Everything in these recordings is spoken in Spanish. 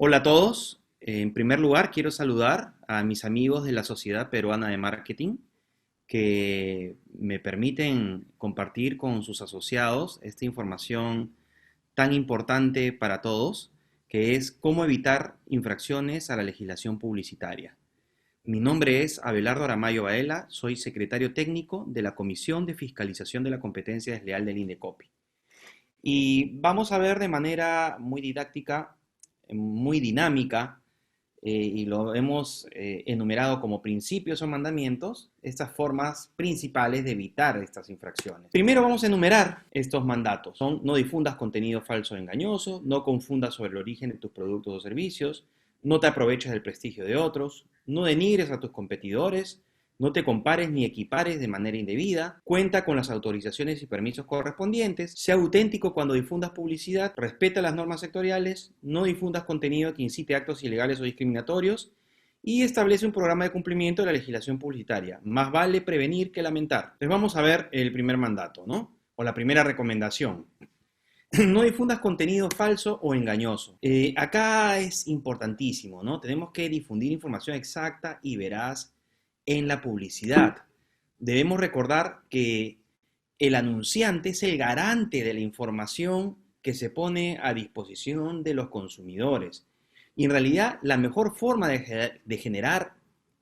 Hola a todos. En primer lugar, quiero saludar a mis amigos de la Sociedad Peruana de Marketing que me permiten compartir con sus asociados esta información tan importante para todos, que es cómo evitar infracciones a la legislación publicitaria. Mi nombre es Abelardo Aramayo Baela, soy secretario técnico de la Comisión de Fiscalización de la Competencia Desleal del INDECOPI. Y vamos a ver de manera muy didáctica, muy dinámica, y lo hemos enumerado como principios o mandamientos, estas formas principales de evitar estas infracciones. Primero vamos a enumerar estos mandatos. Son: no difundas contenido falso o engañoso, no confundas sobre el origen de tus productos o servicios, no te aproveches del prestigio de otros, no denigres a tus competidores, no te compares ni equipares de manera indebida, cuenta con las autorizaciones y permisos correspondientes, sea auténtico cuando difundas publicidad, respeta las normas sectoriales, no difundas contenido que incite actos ilegales o discriminatorios y establece un programa de cumplimiento de la legislación publicitaria. Más vale prevenir que lamentar. Entonces vamos a ver el primer mandato, ¿no? O la primera recomendación. No difundas contenido falso o engañoso. Acá es importantísimo, ¿no? Tenemos que difundir información exacta y veraz en la publicidad. Debemos recordar que el anunciante es el garante de la información que se pone a disposición de los consumidores. Y en realidad la mejor forma de generar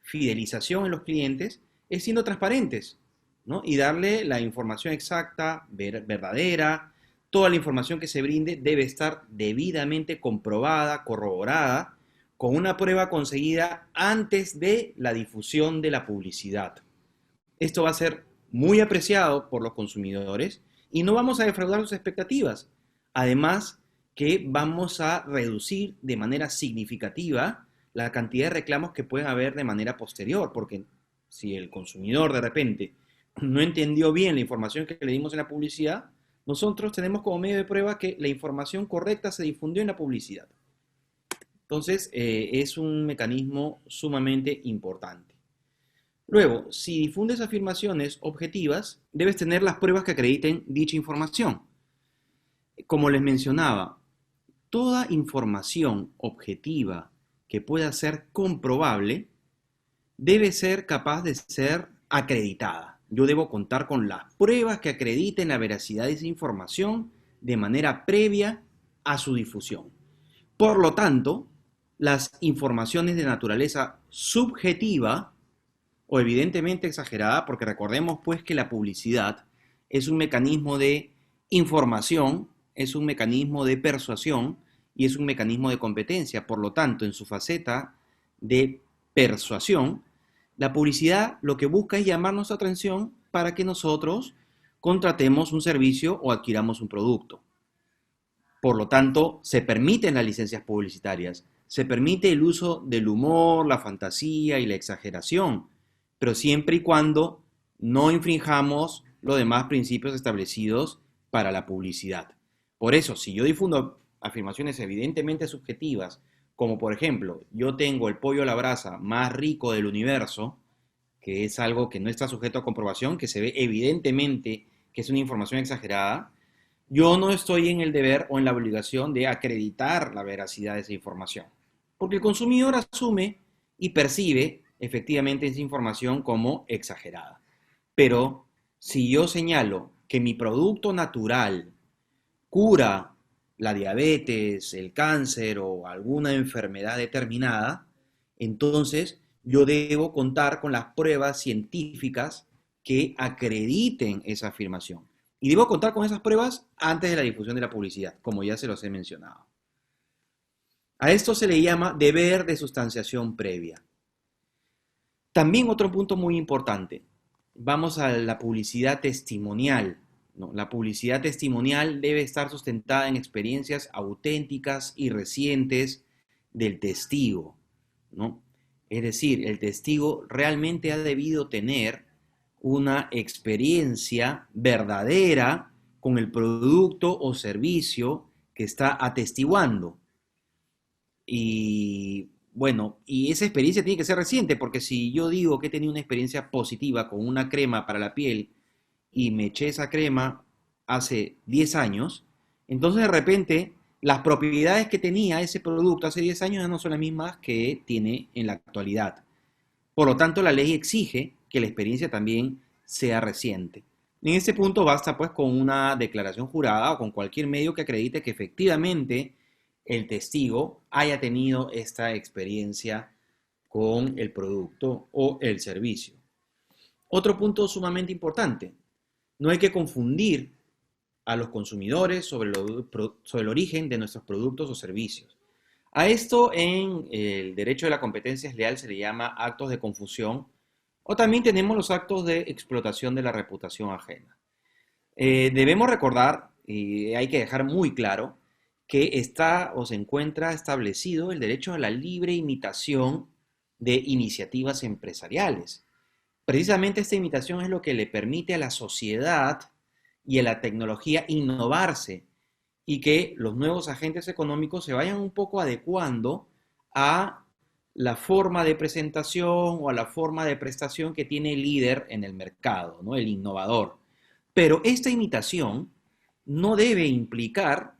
fidelización en los clientes es siendo transparentes, ¿no? Y darle la información exacta, verdadera. Toda la información que se brinde debe estar debidamente comprobada, corroborada, con una prueba conseguida antes de la difusión de la publicidad. Esto va a ser muy apreciado por los consumidores y no vamos a defraudar sus expectativas. Además, que vamos a reducir de manera significativa la cantidad de reclamos que pueden haber de manera posterior, porque si el consumidor de repente no entendió bien la información que le dimos en la publicidad, nosotros tenemos como medio de prueba que la información correcta se difundió en la publicidad. Entonces, es un mecanismo sumamente importante. Luego, si difundes afirmaciones objetivas, debes tener las pruebas que acrediten dicha información. Como les mencionaba, toda información objetiva que pueda ser comprobable debe ser capaz de ser acreditada. Yo debo contar con las pruebas que acrediten la veracidad de esa información de manera previa a su difusión. Por lo tanto, las informaciones de naturaleza subjetiva o evidentemente exagerada, porque recordemos pues que la publicidad es un mecanismo de información, es un mecanismo de persuasión y es un mecanismo de competencia. Por lo tanto, en su faceta de persuasión, la publicidad lo que busca es llamar nuestra atención para que nosotros contratemos un servicio o adquiramos un producto. Por lo tanto, se permiten las licencias publicitarias, se permite el uso del humor, la fantasía y la exageración, pero siempre y cuando no infringamos los demás principios establecidos para la publicidad. Por eso, si yo difundo afirmaciones evidentemente subjetivas, como por ejemplo, yo tengo el pollo a la brasa más rico del universo, que es algo que no está sujeto a comprobación, que se ve evidentemente que es una información exagerada, yo no estoy en el deber o en la obligación de acreditar la veracidad de esa información, porque el consumidor asume y percibe efectivamente esa información como exagerada. Pero si yo señalo que mi producto natural cura la diabetes, el cáncer o alguna enfermedad determinada, entonces yo debo contar con las pruebas científicas que acrediten esa afirmación. Y debo contar con esas pruebas antes de la difusión de la publicidad, como ya se los he mencionado. A esto se le llama deber de sustanciación previa. También otro punto muy importante. Vamos a la publicidad testimonial, ¿no? La publicidad testimonial debe estar sustentada en experiencias auténticas y recientes del testigo, ¿no? Es decir, el testigo realmente ha debido tener una experiencia verdadera con el producto o servicio que está atestiguando. Y bueno, y esa experiencia tiene que ser reciente, porque si yo digo que he tenido una experiencia positiva con una crema para la piel y me eché esa crema hace 10 años, entonces de repente las propiedades que tenía ese producto hace 10 años ya no son las mismas que tiene en la actualidad. Por lo tanto, la ley exige que la experiencia también sea reciente. En ese punto basta pues con una declaración jurada o con cualquier medio que acredite que efectivamente el testigo haya tenido esta experiencia con el producto o el servicio. Otro punto sumamente importante, no hay que confundir a los consumidores sobre el origen de nuestros productos o servicios. A esto en el derecho de la competencia desleal se le llama actos de confusión o también tenemos los actos de explotación de la reputación ajena. Debemos recordar, y hay que dejar muy claro, que está o se encuentra establecido el derecho a la libre imitación de iniciativas empresariales. Precisamente esta imitación es lo que le permite a la sociedad y a la tecnología innovarse y que los nuevos agentes económicos se vayan un poco adecuando a la forma de presentación o a la forma de prestación que tiene el líder en el mercado, ¿no? El innovador. Pero esta imitación no debe implicar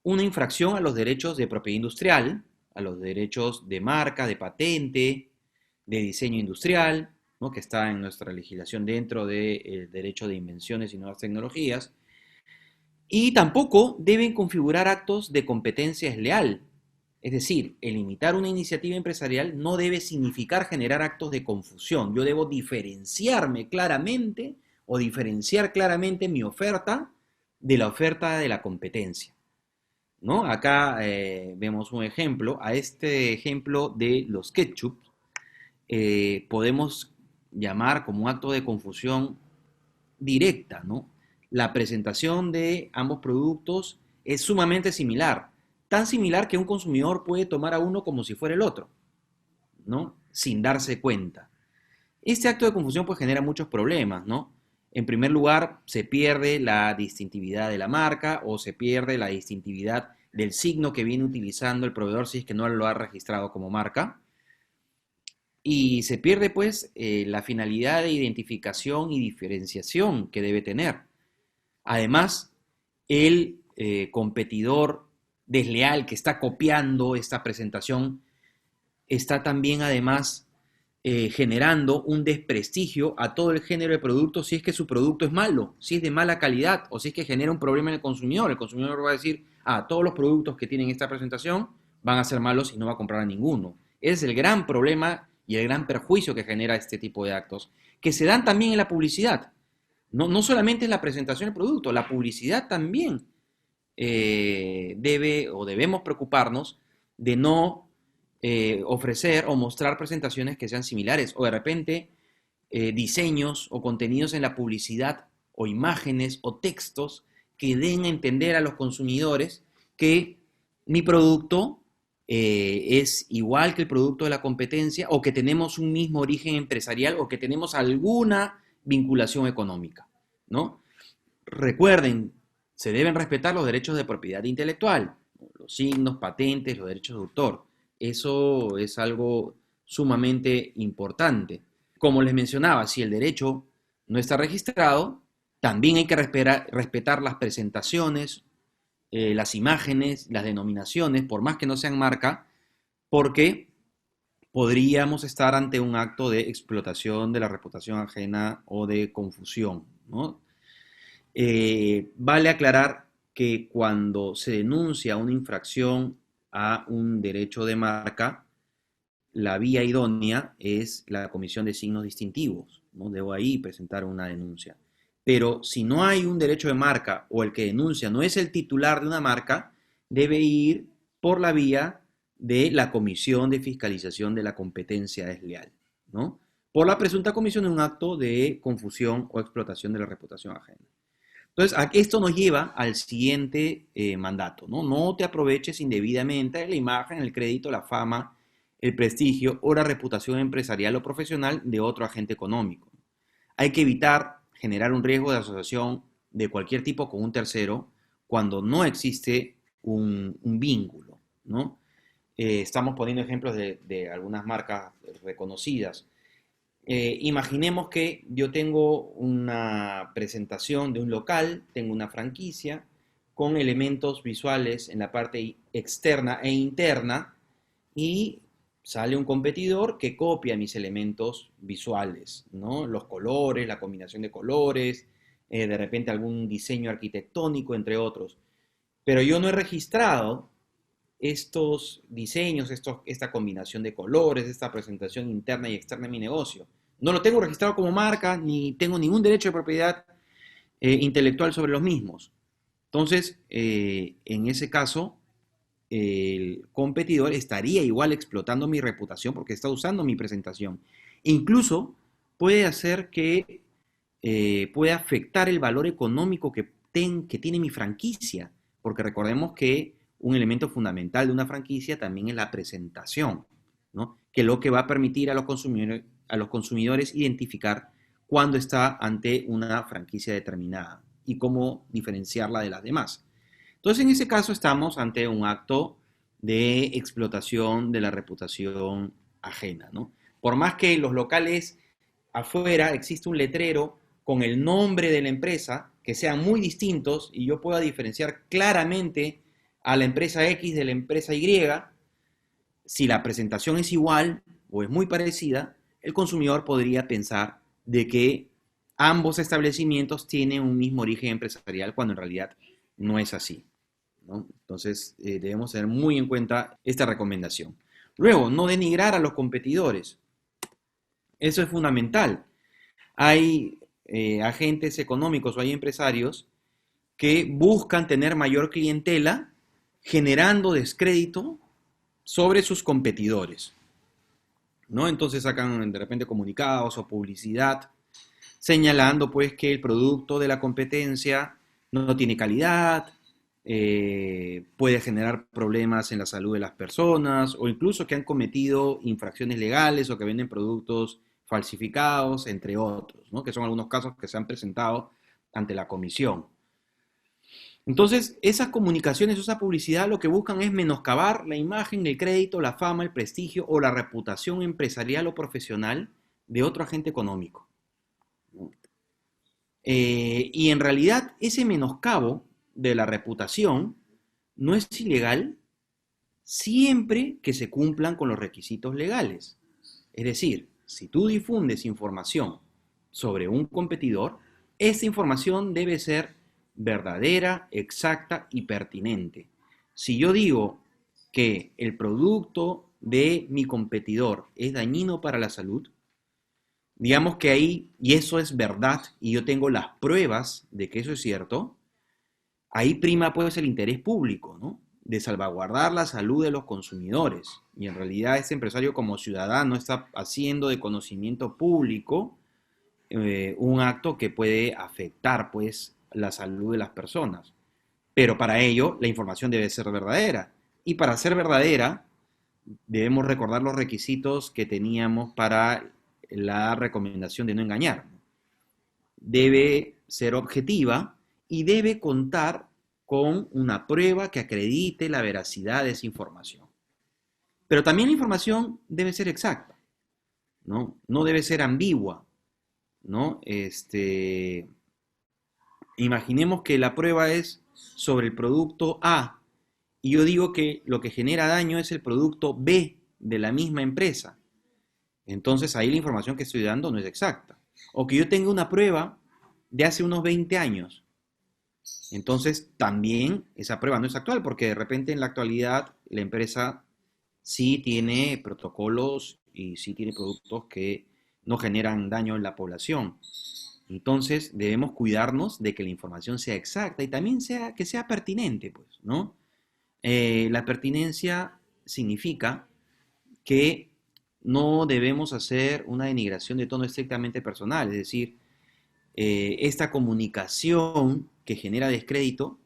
una infracción a los derechos de propiedad industrial, a los derechos de marca, de patente, de diseño industrial, ¿no? Que está en nuestra legislación dentro del derecho de invenciones y nuevas tecnologías, y tampoco deben configurar actos de competencia desleal. Es decir, el imitar una iniciativa empresarial no debe significar generar actos de confusión. Yo debo diferenciarme claramente o diferenciar claramente mi oferta de la oferta de la competencia, ¿no? Acá vemos un ejemplo. A este ejemplo de los ketchup podemos llamar como un acto de confusión directa, ¿no? La presentación de ambos productos es sumamente similar, tan similar que un consumidor puede tomar a uno como si fuera el otro, ¿no? Sin darse cuenta. Este acto de confusión pues genera muchos problemas, ¿no? En primer lugar, se pierde la distintividad de la marca o se pierde la distintividad del signo que viene utilizando el proveedor si es que no lo ha registrado como marca. Y se pierde pues la finalidad de identificación y diferenciación que debe tener. Además, el competidor desleal que está copiando esta presentación está también además generando un desprestigio a todo el género de productos si es que su producto es malo, si es de mala calidad o si es que genera un problema en el consumidor. El consumidor va a decir, todos los productos que tienen esta presentación van a ser malos y no va a comprar a ninguno. Ese es el gran problema y el gran perjuicio que genera este tipo de actos, que se dan también en la publicidad. No solamente en la presentación del producto, la publicidad también debe o debemos preocuparnos de no ofrecer o mostrar presentaciones que sean similares o de repente diseños o contenidos en la publicidad o imágenes o textos que den a entender a los consumidores que mi producto es igual que el producto de la competencia o que tenemos un mismo origen empresarial o que tenemos alguna vinculación económica, ¿no? Recuerden, se deben respetar los derechos de propiedad intelectual, los signos, patentes, los derechos de autor. Eso es algo sumamente importante. Como les mencionaba, si el derecho no está registrado, también hay que respetar las presentaciones, las imágenes, las denominaciones, por más que no sean marca, porque podríamos estar ante un acto de explotación de la reputación ajena o de confusión, ¿no? Vale aclarar que cuando se denuncia una infracción a un derecho de marca, la vía idónea es la comisión de signos distintivos, ¿no? Debo ahí presentar una denuncia. Pero si no hay un derecho de marca o el que denuncia no es el titular de una marca, debe ir por la vía de la Comisión de Fiscalización de la Competencia Desleal, ¿no? Por la presunta comisión de un acto de confusión o explotación de la reputación ajena. Entonces, esto nos lleva al siguiente mandato, ¿no? No te aproveches indebidamente de la imagen, el crédito, la fama, el prestigio o la reputación empresarial o profesional de otro agente económico. Hay que evitar generar un riesgo de asociación de cualquier tipo con un tercero cuando no existe un vínculo, ¿no? Estamos poniendo ejemplos de algunas marcas reconocidas. Imaginemos que yo tengo una presentación de un local, tengo una franquicia, con elementos visuales en la parte externa e interna y sale un competidor que copia mis elementos visuales, ¿no? Los colores, la combinación de colores, de repente algún diseño arquitectónico, entre otros. Pero yo no he registrado estos diseños, esta combinación de colores, esta presentación interna y externa de mi negocio. No lo tengo registrado como marca, ni tengo ningún derecho de propiedad intelectual sobre los mismos. Entonces, en ese caso, el competidor estaría igual explotando mi reputación porque está usando mi presentación. Incluso puede hacer que puede afectar el valor económico que tiene mi franquicia, porque recordemos que un elemento fundamental de una franquicia también es la presentación, ¿no? Que es lo que va a permitir a los consumidores identificar cuándo está ante una franquicia determinada y cómo diferenciarla de las demás. Entonces, en ese caso estamos ante un acto de explotación de la reputación ajena, ¿no? Por más que los locales afuera existe un letrero con el nombre de la empresa, que sean muy distintos y yo pueda diferenciar claramente a la empresa X de la empresa Y, si la presentación es igual o es muy parecida, el consumidor podría pensar de que ambos establecimientos tienen un mismo origen empresarial cuando en realidad no es así, ¿no? Entonces, debemos tener muy en cuenta esta recomendación. Luego, no denigrar a los competidores. Eso es fundamental. Hay agentes económicos o hay empresarios que buscan tener mayor clientela generando descrédito sobre sus competidores, ¿no? Entonces sacan de repente comunicados o publicidad señalando pues que el producto de la competencia no tiene calidad, puede generar problemas en la salud de las personas o incluso que han cometido infracciones legales o que venden productos falsificados, entre otros, ¿no? Que son algunos casos que se han presentado ante la comisión. Entonces, esas comunicaciones, esa publicidad, lo que buscan es menoscabar la imagen, el crédito, la fama, el prestigio o la reputación empresarial o profesional de otro agente económico. Y en realidad, ese menoscabo de la reputación no es ilegal siempre que se cumplan con los requisitos legales. Es decir, si tú difundes información sobre un competidor, esa información debe ser verdadera, exacta y pertinente. Si yo digo que el producto de mi competidor es dañino para la salud, digamos que ahí, y eso es verdad, y yo tengo las pruebas de que eso es cierto, ahí prima pues el interés público, ¿no? De salvaguardar la salud de los consumidores. Y en realidad este empresario como ciudadano está haciendo de conocimiento público un acto que puede afectar pues la salud de las personas. Pero para ello la información debe ser verdadera. Y para ser verdadera debemos recordar los requisitos que teníamos para la recomendación de no engañar. Debe ser objetiva y debe contar con una prueba que acredite la veracidad de esa información. Pero también la información debe ser exacta, ¿no? No debe ser ambigua, ¿no? Imaginemos que la prueba es sobre el producto A y yo digo que lo que genera daño es el producto B de la misma empresa. Entonces ahí la información que estoy dando no es exacta. O que yo tenga una prueba de hace unos 20 años. Entonces también esa prueba no es actual porque de repente en la actualidad la empresa sí tiene protocolos y sí tiene productos que no generan daño en la población. Entonces debemos cuidarnos de que la información sea exacta y también que sea pertinente, pues, ¿no? La pertinencia significa que no debemos hacer una denigración de tono estrictamente personal, es decir, esta comunicación que genera descrédito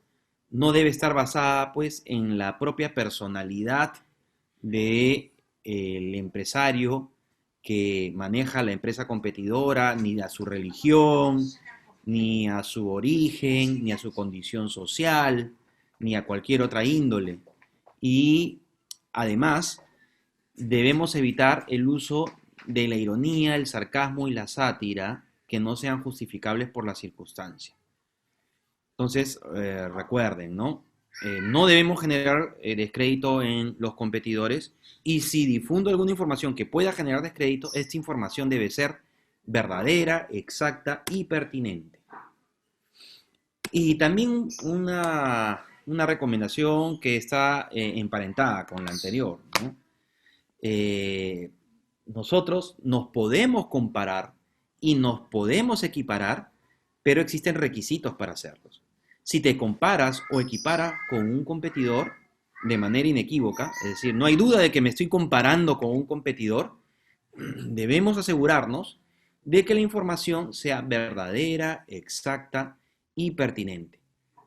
no debe estar basada pues en la propia personalidad del empresario que maneja la empresa competidora, ni a su religión, ni a su origen, ni a su condición social, ni a cualquier otra índole. Y además debemos evitar el uso de la ironía, el sarcasmo y la sátira que no sean justificables por la circunstancia. Entonces, recuerden, ¿no? No debemos generar descrédito en los competidores y si difundo alguna información que pueda generar descrédito, esta información debe ser verdadera, exacta y pertinente. Y también una recomendación que está emparentada con la anterior, ¿no? Eh, Nosotros nos podemos comparar y nos podemos equiparar, pero existen requisitos para hacerlos. Si te comparas o equiparas con un competidor de manera inequívoca, es decir, no hay duda de que me estoy comparando con un competidor, debemos asegurarnos de que la información sea verdadera, exacta y pertinente,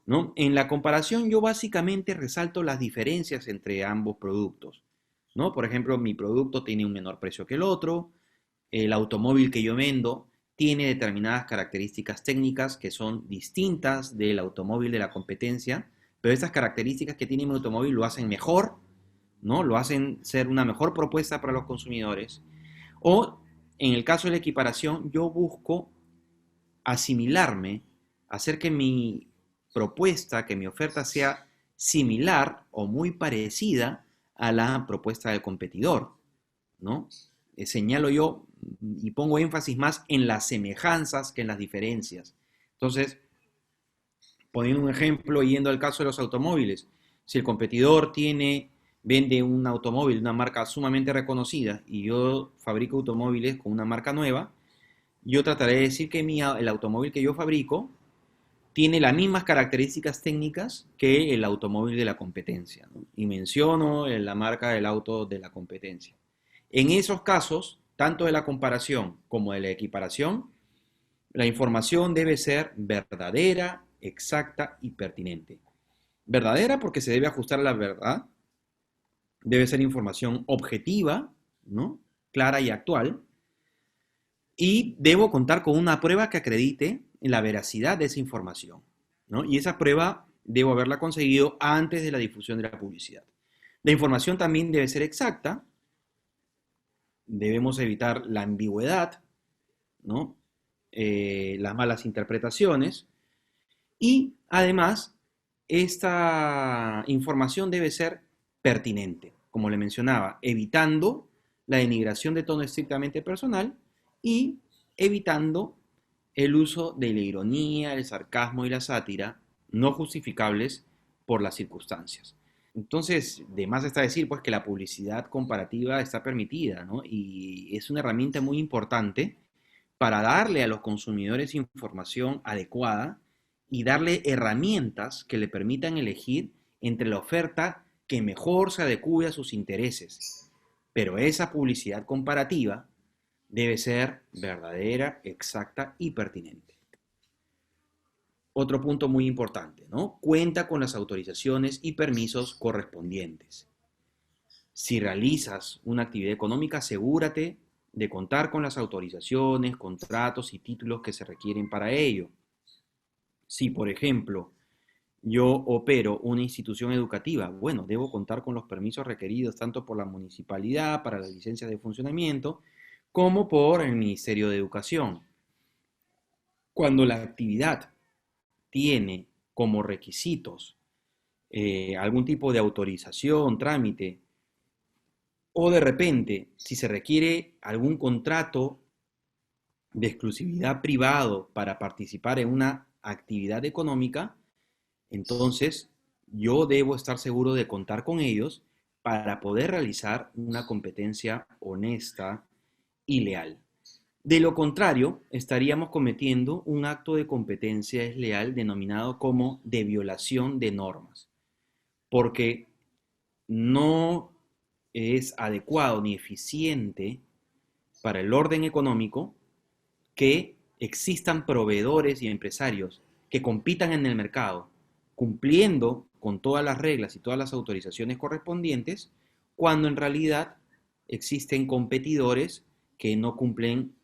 ¿no? En la comparación yo básicamente resalto las diferencias entre ambos productos, ¿no? Por ejemplo, mi producto tiene un menor precio que el otro, el automóvil que yo vendo tiene determinadas características técnicas que son distintas del automóvil de la competencia, pero estas características que tiene mi automóvil lo hacen mejor, ¿no? Lo hacen ser una mejor propuesta para los consumidores. O en el caso de la equiparación, yo busco asimilarme, hacer que mi propuesta, que mi oferta sea similar o muy parecida a la propuesta del competidor, ¿no? Señalo yo y pongo énfasis más en las semejanzas que en las diferencias. Entonces, poniendo un ejemplo, yendo al caso de los automóviles, si el competidor vende un automóvil de una marca sumamente reconocida y yo fabrico automóviles con una marca nueva, yo trataré de decir que el automóvil que yo fabrico tiene las mismas características técnicas que el automóvil de la competencia, ¿no? Y menciono la marca del auto de la competencia. En esos casos, tanto de la comparación como de la equiparación, la información debe ser verdadera, exacta y pertinente. Verdadera porque se debe ajustar a la verdad, debe ser información objetiva, ¿no? Clara y actual, y debo contar con una prueba que acredite la veracidad de esa información, ¿no? Y esa prueba debo haberla conseguido antes de la difusión de la publicidad. La información también debe ser exacta, debemos evitar la ambigüedad, ¿no? Las malas interpretaciones y además esta información debe ser pertinente, como le mencionaba, evitando la denigración de tono estrictamente personal y evitando el uso de la ironía, el sarcasmo y la sátira no justificables por las circunstancias. Entonces, de más está decir pues que la publicidad comparativa está permitida, ¿no? Y es una herramienta muy importante para darle a los consumidores información adecuada y darle herramientas que le permitan elegir entre la oferta que mejor se adecue a sus intereses. Pero esa publicidad comparativa debe ser verdadera, exacta y pertinente. Otro punto muy importante, ¿no? Cuenta con las autorizaciones y permisos correspondientes. Si realizas una actividad económica, asegúrate de contar con las autorizaciones, contratos y títulos que se requieren para ello. Si, por ejemplo, yo opero una institución educativa, bueno, debo contar con los permisos requeridos tanto por la municipalidad para las licencias de funcionamiento como por el Ministerio de Educación. Cuando la actividad tiene como requisitos algún tipo de autorización, trámite, o de repente, si se requiere algún contrato de exclusividad privado para participar en una actividad económica, entonces yo debo estar seguro de contar con ellos para poder realizar una competencia honesta y leal. De lo contrario, estaríamos cometiendo un acto de competencia desleal denominado como de violación de normas, porque no es adecuado ni eficiente para el orden económico que existan proveedores y empresarios que compitan en el mercado, cumpliendo con todas las reglas y todas las autorizaciones correspondientes, cuando en realidad existen competidores que no cumplen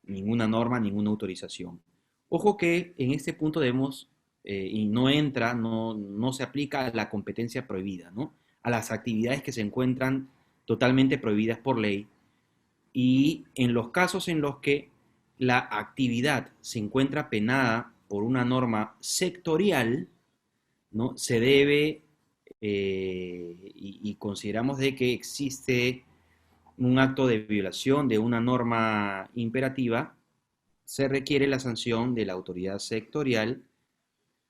ninguna norma, ninguna autorización. Ojo que en este punto debemos, y no entra, no se aplica a la competencia prohibida, ¿no? A las actividades que se encuentran totalmente prohibidas por ley y en los casos en los que la actividad se encuentra penada por una norma sectorial, ¿no? Se debe, y consideramos de que existe un acto de violación de una norma imperativa, se requiere la sanción de la autoridad sectorial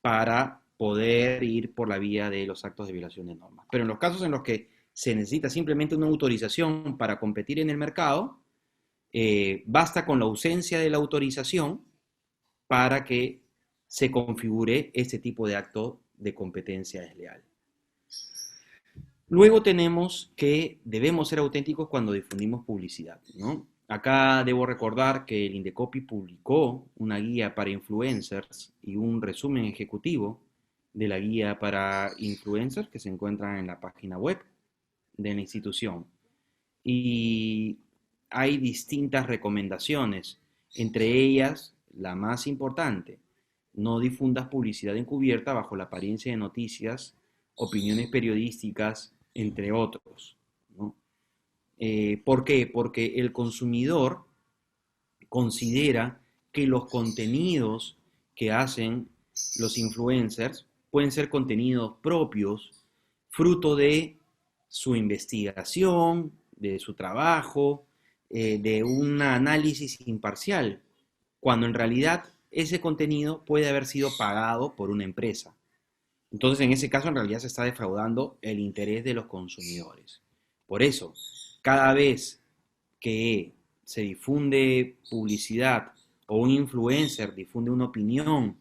para poder ir por la vía de los actos de violación de normas. Pero en los casos en los que se necesita simplemente una autorización para competir en el mercado, basta con la ausencia de la autorización para que se configure este tipo de acto de competencia desleal. Luego tenemos que debemos ser auténticos cuando difundimos publicidad, ¿no? Acá debo recordar que el Indecopi publicó una guía para influencers y un resumen ejecutivo de la guía para influencers que se encuentra en la página web de la institución. Y hay distintas recomendaciones, entre ellas la más importante: no difundas publicidad encubierta bajo la apariencia de noticias, opiniones periodísticas, entre otros, ¿no? ¿Por qué? Porque el consumidor considera que los contenidos que hacen los influencers pueden ser contenidos propios, fruto de su investigación, de su trabajo, de un análisis imparcial, cuando en realidad ese contenido puede haber sido pagado por una empresa. Entonces, en ese caso, en realidad se está defraudando el interés de los consumidores. Por eso, cada vez que se difunde publicidad o un influencer difunde una opinión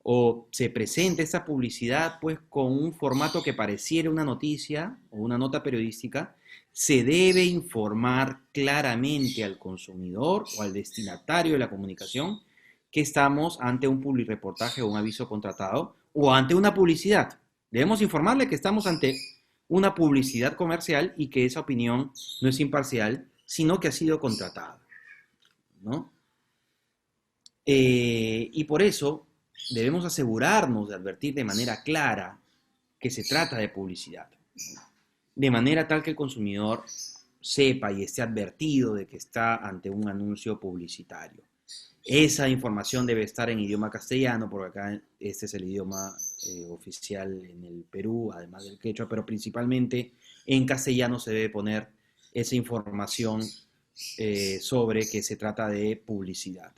o se presenta esa publicidad pues con un formato que pareciera una noticia o una nota periodística, se debe informar claramente al consumidor o al destinatario de la comunicación que estamos ante un publireportaje o un aviso contratado o ante una publicidad. Debemos informarle que estamos ante una publicidad comercial y que esa opinión no es imparcial, sino que ha sido contratada, ¿no? Y por eso debemos asegurarnos de advertir de manera clara que se trata de publicidad, de manera tal que el consumidor sepa y esté advertido de que está ante un anuncio publicitario. Esa información debe estar en idioma castellano, porque acá este es el idioma oficial en el Perú, además del quechua, pero principalmente en castellano se debe poner esa información sobre que se trata de publicidad.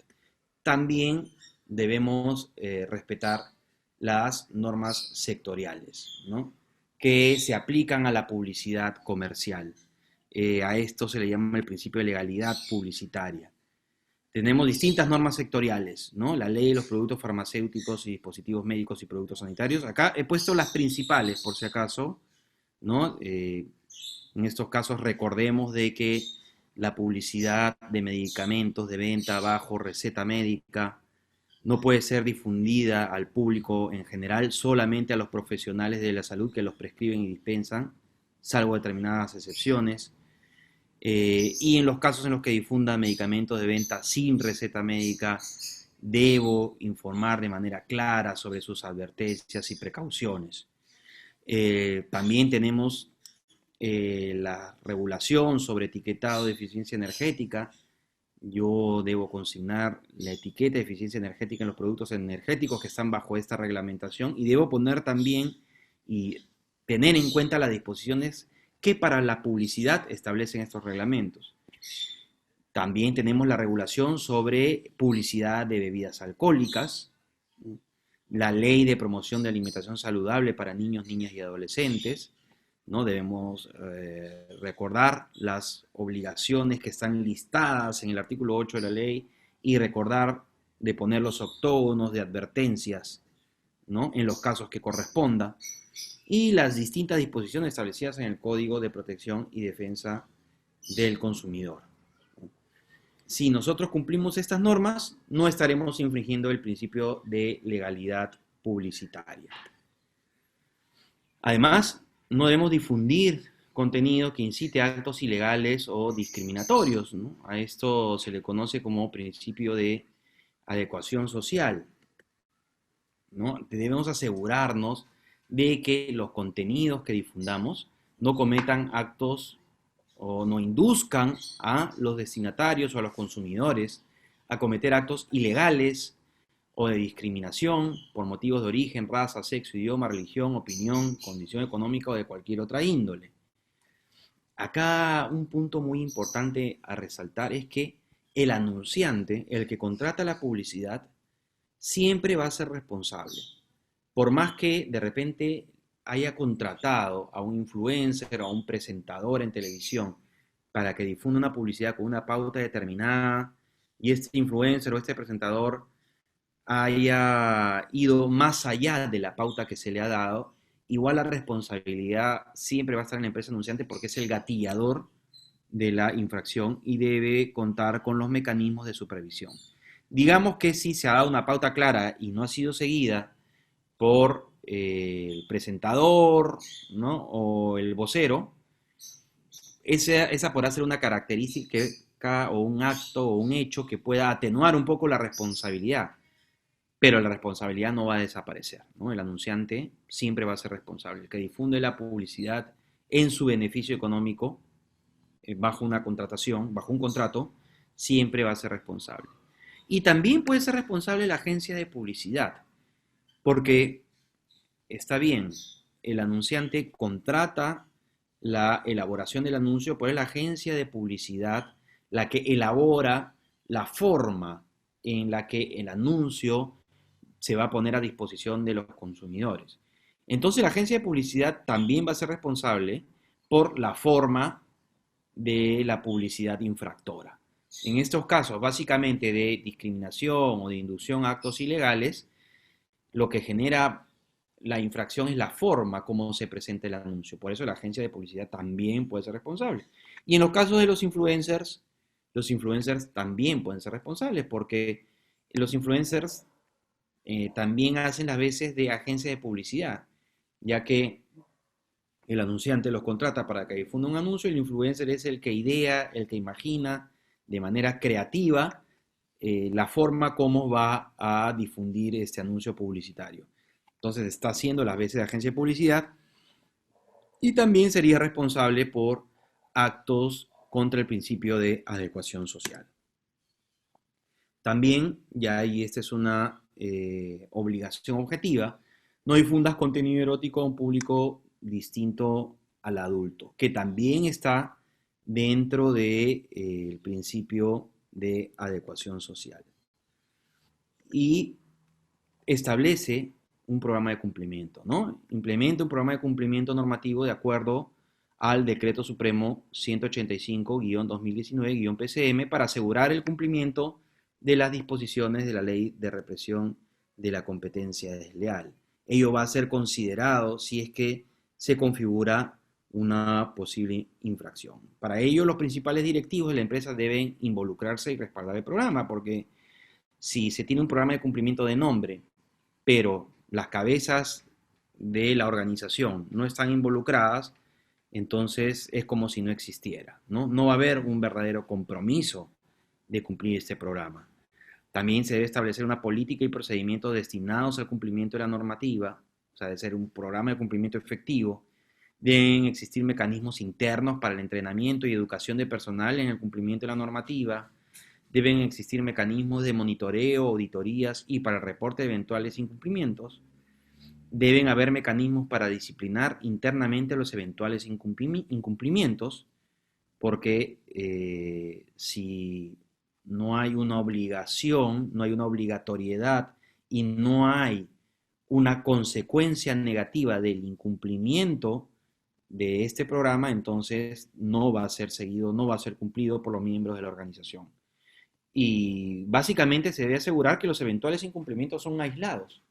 También debemos respetar las normas sectoriales, ¿no?, que se aplican a la publicidad comercial. A esto se le llama el principio de legalidad publicitaria. Tenemos distintas normas sectoriales, ¿no? La ley de los productos farmacéuticos y dispositivos médicos y productos sanitarios. Acá he puesto las principales, por si acaso, ¿no? En estos casos recordemos de que la publicidad de medicamentos de venta bajo receta médica no puede ser difundida al público en general, solamente a los profesionales de la salud que los prescriben y dispensan, salvo determinadas excepciones. Y en los casos en los que difunda medicamentos de venta sin receta médica, debo informar de manera clara sobre sus advertencias y precauciones. También tenemos la regulación sobre etiquetado de eficiencia energética. Yo debo consignar la etiqueta de eficiencia energética en los productos energéticos que están bajo esta reglamentación y debo poner también y tener en cuenta las disposiciones que para la publicidad establecen estos reglamentos. También tenemos la regulación sobre publicidad de bebidas alcohólicas, la ley de promoción de alimentación saludable para niños, niñas y adolescentes, ¿no? Debemos recordar las obligaciones que están listadas en el artículo 8 de la ley y recordar de poner los octógonos de advertencias, ¿no?, en los casos que corresponda, y las distintas disposiciones establecidas en el Código de Protección y Defensa del Consumidor. Si nosotros cumplimos estas normas, no estaremos infringiendo el principio de legalidad publicitaria. Además, no debemos difundir contenido que incite a actos ilegales o discriminatorios, ¿no? A esto se le conoce como principio de adecuación social, ¿no? Debemos asegurarnos de que los contenidos que difundamos no cometan actos o no induzcan a los destinatarios o a los consumidores a cometer actos ilegales o de discriminación por motivos de origen, raza, sexo, idioma, religión, opinión, condición económica o de cualquier otra índole. Acá un punto muy importante a resaltar es que el anunciante, el que contrata la publicidad, siempre va a ser responsable. Por más que de repente haya contratado a un influencer o a un presentador en televisión para que difunda una publicidad con una pauta determinada y este influencer o este presentador haya ido más allá de la pauta que se le ha dado, igual la responsabilidad siempre va a estar en la empresa anunciante porque es el gatillador de la infracción y debe contar con los mecanismos de supervisión. Digamos que si se ha dado una pauta clara y no ha sido seguida por el presentador, ¿no? O el vocero, esa podrá ser una característica o un acto o un hecho que pueda atenuar un poco la responsabilidad, pero la responsabilidad no va a desaparecer, ¿no? El anunciante siempre va a ser responsable. El que difunde la publicidad en su beneficio económico, bajo una contratación, bajo un contrato, siempre va a ser responsable. Y también puede ser responsable la agencia de publicidad, porque está bien, el anunciante contrata la elaboración del anuncio, pero es la agencia de publicidad la que elabora la forma en la que el anuncio se va a poner a disposición de los consumidores. Entonces la agencia de publicidad también va a ser responsable por la forma de la publicidad infractora. En estos casos, básicamente de discriminación o de inducción a actos ilegales, lo que genera la infracción es la forma como se presenta el anuncio. Por eso la agencia de publicidad también puede ser responsable. Y en los casos de los influencers también pueden ser responsables porque los influencers también hacen las veces de agencia de publicidad, ya que el anunciante los contrata para que difunda un anuncio y el influencer es el que idea, el que imagina de manera creativa la forma como va a difundir este anuncio publicitario. Entonces está haciendo las veces de agencia de publicidad y también sería responsable por actos contra el principio de adecuación social. También, ya ahí esta es una obligación objetiva, no difundas contenido erótico a un público distinto al adulto, que también está dentro del principio de adecuación social. Y establece un programa de cumplimiento, ¿no? Implementa un programa de cumplimiento normativo de acuerdo al Decreto Supremo 185-2019-PCM para asegurar el cumplimiento de las disposiciones de la Ley de Represión de la Competencia Desleal. Ello va a ser considerado si es que se configura una posible infracción. Para ello, los principales directivos de la empresa deben involucrarse y respaldar el programa, porque si se tiene un programa de cumplimiento de nombre, pero las cabezas de la organización no están involucradas, entonces es como si no existiera, ¿no? No va a haber un verdadero compromiso de cumplir este programa. También se debe establecer una política y procedimientos destinados al cumplimiento de la normativa, o sea, de ser un programa de cumplimiento efectivo. Deben existir mecanismos internos para el entrenamiento y educación de personal en el cumplimiento de la normativa. Deben existir mecanismos de monitoreo, auditorías y para el reporte de eventuales incumplimientos. Deben haber mecanismos para disciplinar internamente los eventuales incumplimientos, porque si no hay una obligación, no hay una obligatoriedad y no hay una consecuencia negativa del incumplimiento de este programa, entonces no va a ser seguido, no va a ser cumplido por los miembros de la organización. Y básicamente se debe asegurar que los eventuales incumplimientos son aislados,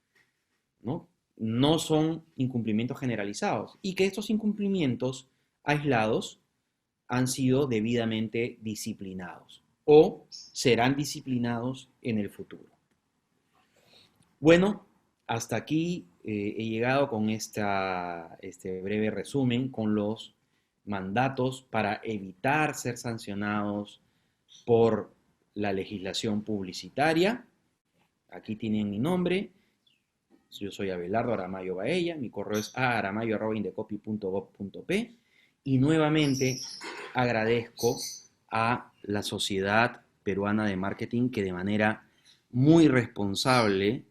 ¿no? No son incumplimientos generalizados y que estos incumplimientos aislados han sido debidamente disciplinados o serán disciplinados en el futuro. Bueno, hasta aquí he llegado con este breve resumen con los mandatos para evitar ser sancionados por la legislación publicitaria. Aquí tienen mi nombre. Yo soy Abelardo Aramayo Baella. Mi correo es aramayo@indecopy.gov.p. Y nuevamente agradezco a la Sociedad Peruana de Marketing que de manera muy responsable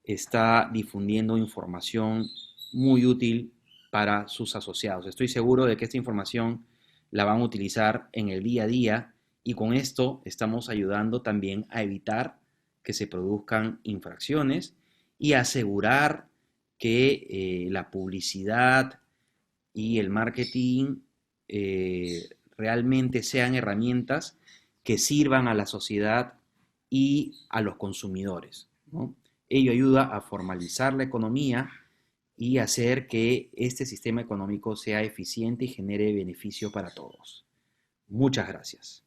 está difundiendo información muy útil para sus asociados. Estoy seguro de que esta información la van a utilizar en el día a día y con esto estamos ayudando también a evitar que se produzcan infracciones y asegurar que la publicidad y el marketing realmente sean herramientas que sirvan a la sociedad y a los consumidores, ¿no? Ello ayuda a formalizar la economía y hacer que este sistema económico sea eficiente y genere beneficio para todos. Muchas gracias.